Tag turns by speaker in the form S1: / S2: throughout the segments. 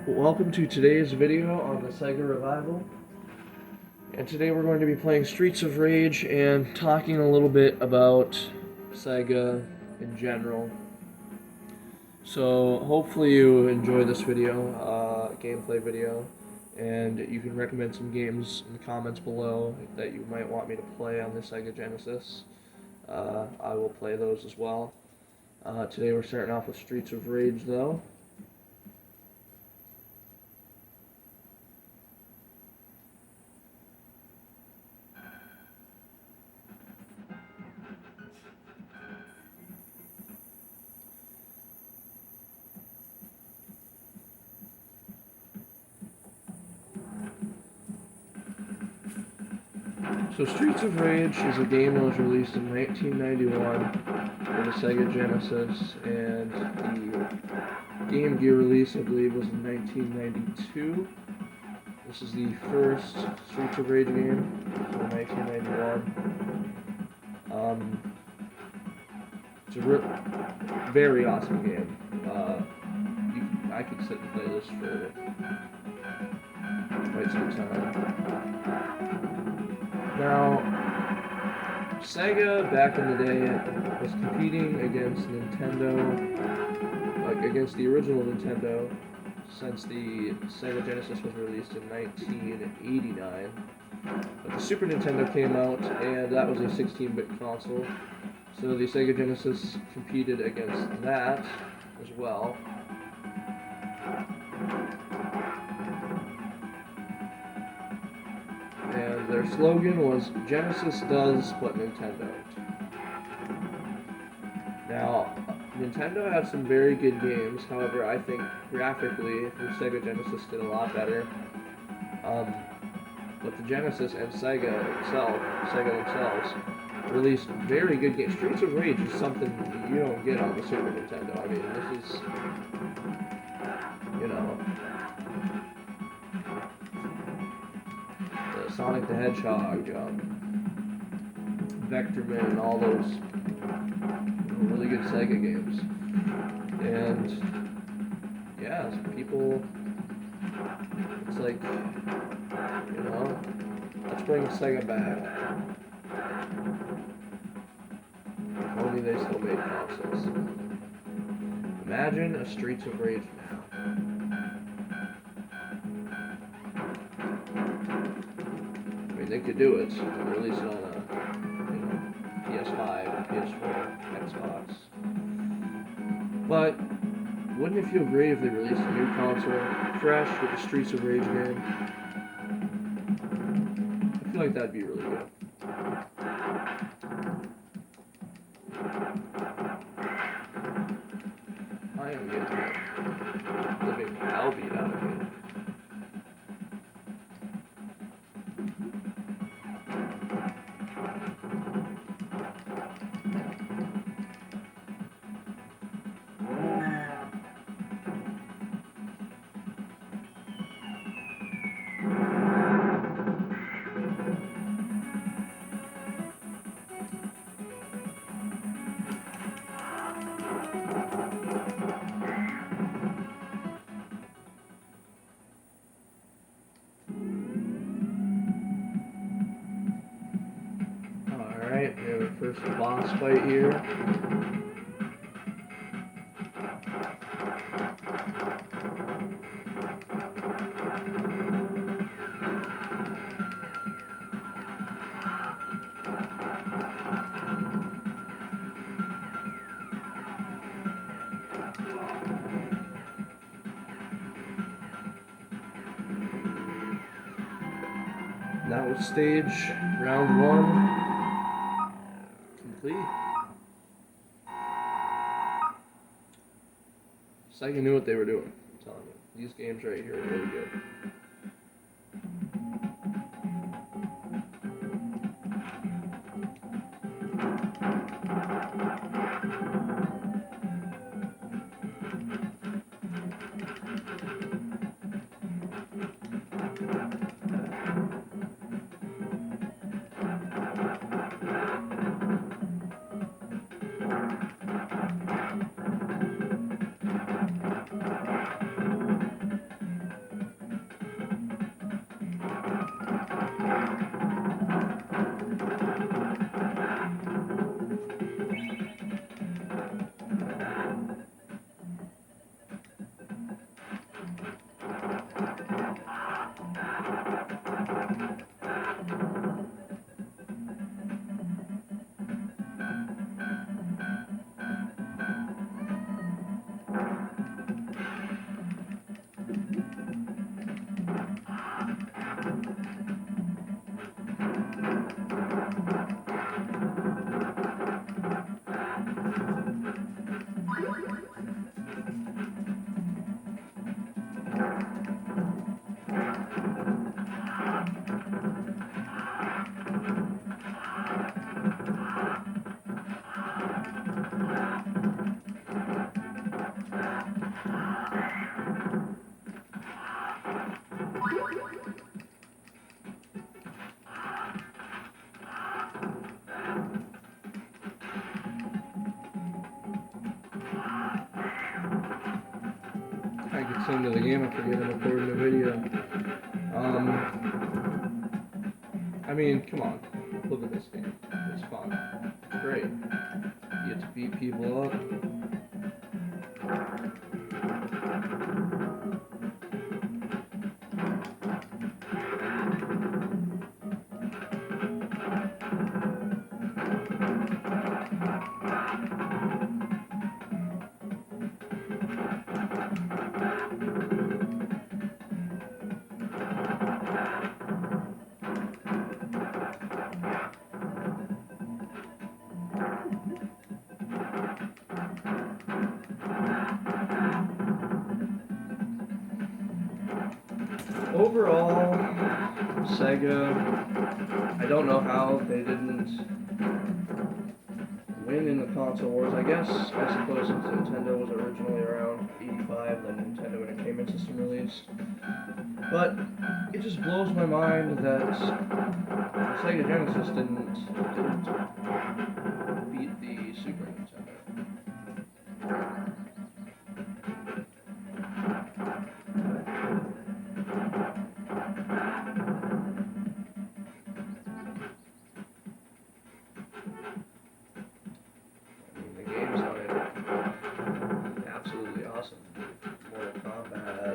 S1: Welcome to today's video on the Sega Revival. And today we're going to be playing Streets of Rage and talking a little bit about Sega in general. So hopefully you enjoy this video, gameplay video, and you can recommend some games in the comments below that you might want me to play on the Sega Genesis. I will play those as well. Today we're starting off with Streets of Rage though. So Streets of Rage is a game that was released in 1991 for the Sega Genesis, and the Game Gear release, I believe, was in 1992. This is the first Streets of Rage game from 1991. It's a very awesome game. I could sit and play this for quite some time. Now, Sega back in the day was competing against Nintendo, like against the original Nintendo, since the Sega Genesis was released in 1989. But the Super Nintendo came out, and that was a 16-bit console, so the Sega Genesis competed against that as well. And their slogan was, "Genesis does what Nintendo don't." Now, Nintendo had some very good games, however, I think graphically, the Sega Genesis did a lot better. But the Genesis and Sega themselves, released very good games. Streets of Rage is something you don't get on the Super Nintendo. I mean, this is, you know, Sonic the Hedgehog, Vectorman, all those really good Sega games. And yeah, people, it's like, you know, let's bring Sega back. If only they still made consoles. Imagine a Streets of Rage now. They could do it and release it on a PS5, PS4, Xbox. But wouldn't it feel great if they released a new console, fresh with the Streets of Rage game? I feel like that'd be really good. I am getting the living hell beat out of me. Alright, we have our first boss fight here. That was stage round 1 complete. Sega knew what they were doing, I'm telling you. These games right here are really good. I get into the game, I forget I'm recording a video. I mean, come on. Look at this game. It's fun. Great. You get to beat people up. Overall, Sega, I don't know how they didn't win in the console wars. I suppose since Nintendo was originally around 85, the Nintendo Entertainment System released. But it just blows my mind that the Sega Genesis didn't beat the Super Nintendo. Absolutely awesome. Mortal Kombat,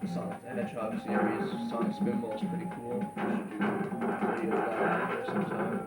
S1: the Sonic the Hedgehog series, Sonic Spinball is pretty cool. We should do a video of that here sometime.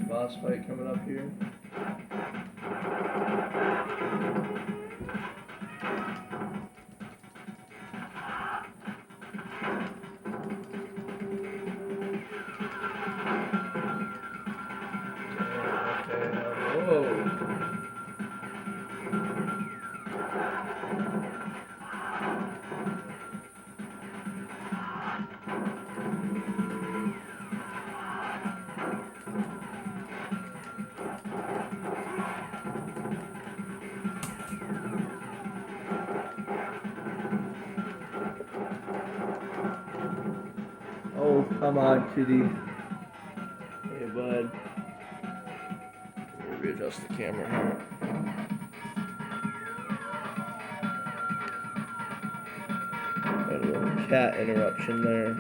S1: Boss fight coming up here. Whoa. Oh, come on, kitty. Hey, bud. Let me readjust the camera here. Got a little cat interruption there.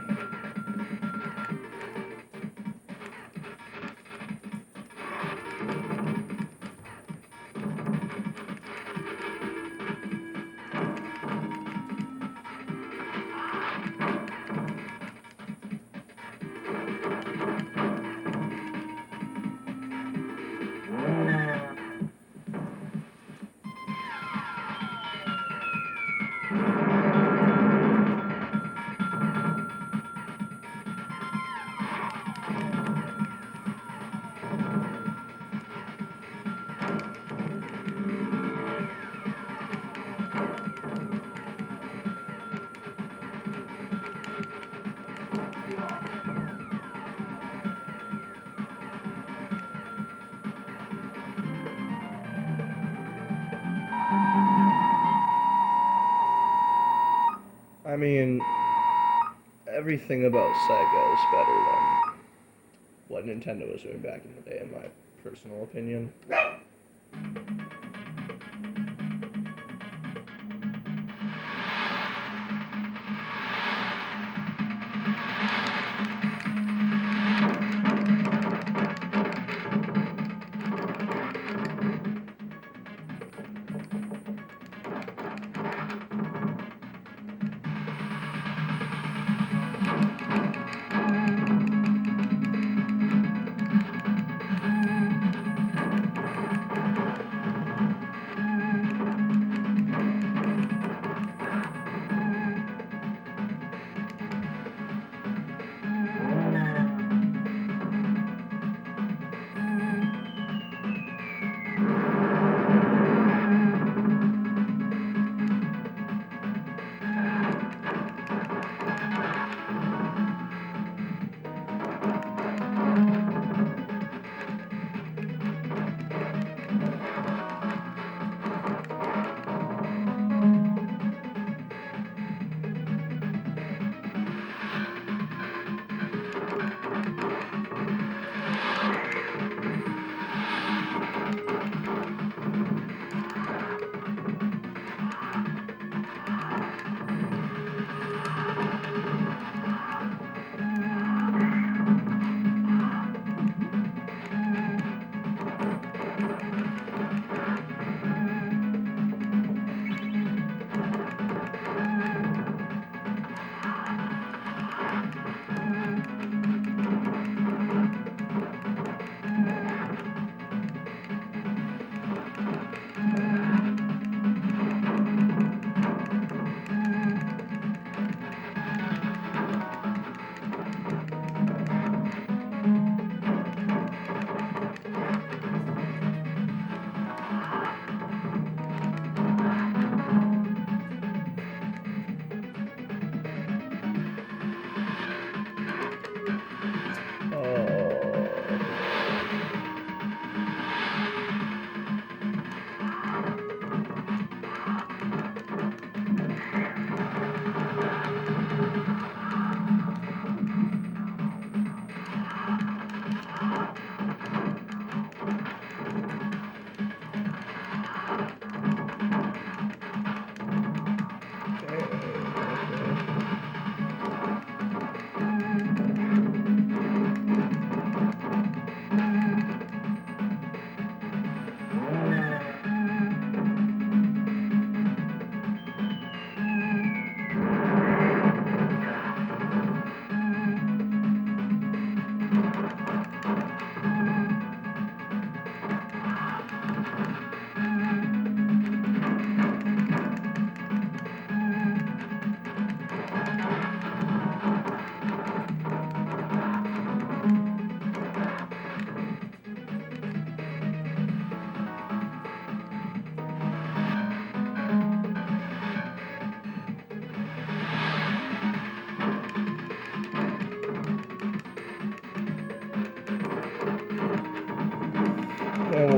S1: I mean, everything about Sega is better than what Nintendo was doing back in the day, in my personal opinion.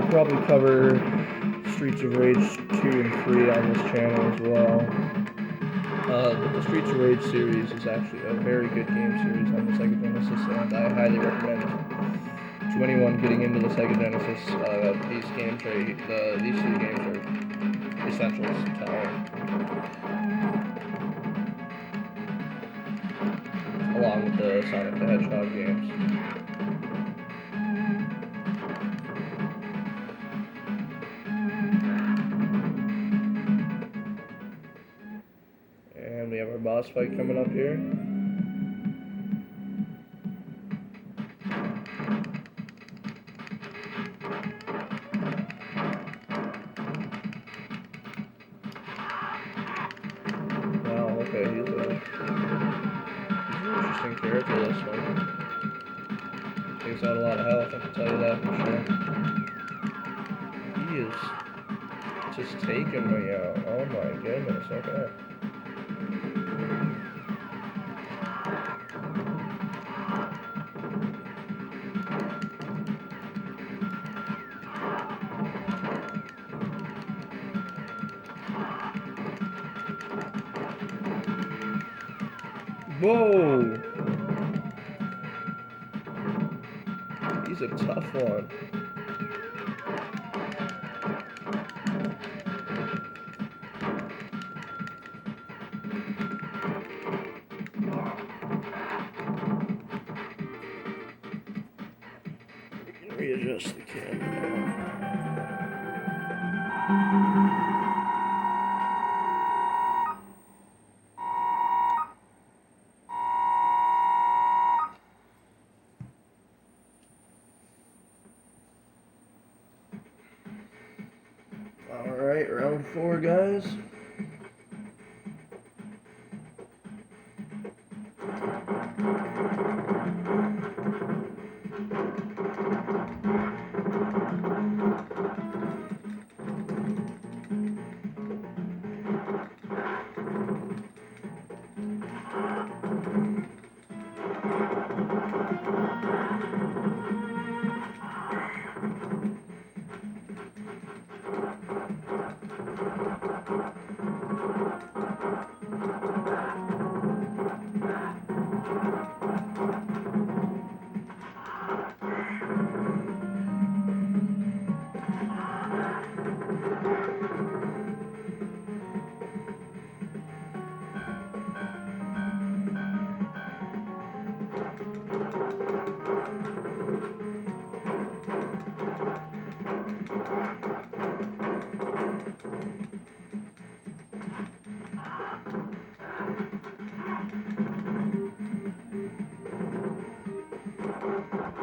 S1: I'll probably cover Streets of Rage 2 and 3 on this channel as well. But the Streets of Rage series is actually a very good game series on the Sega Genesis, and I highly recommend to anyone getting into the Sega Genesis, these three games are essentials to own, along with the Sonic the Hedgehog games. And we have our boss fight coming up here. Wow, okay, he's an interesting character, this one. Takes out a lot of health, I can tell you that for sure. He is just taking me out. Oh my goodness, okay. Whoa! He's a tough one. Readjust the camera. Alright, round 4, guys.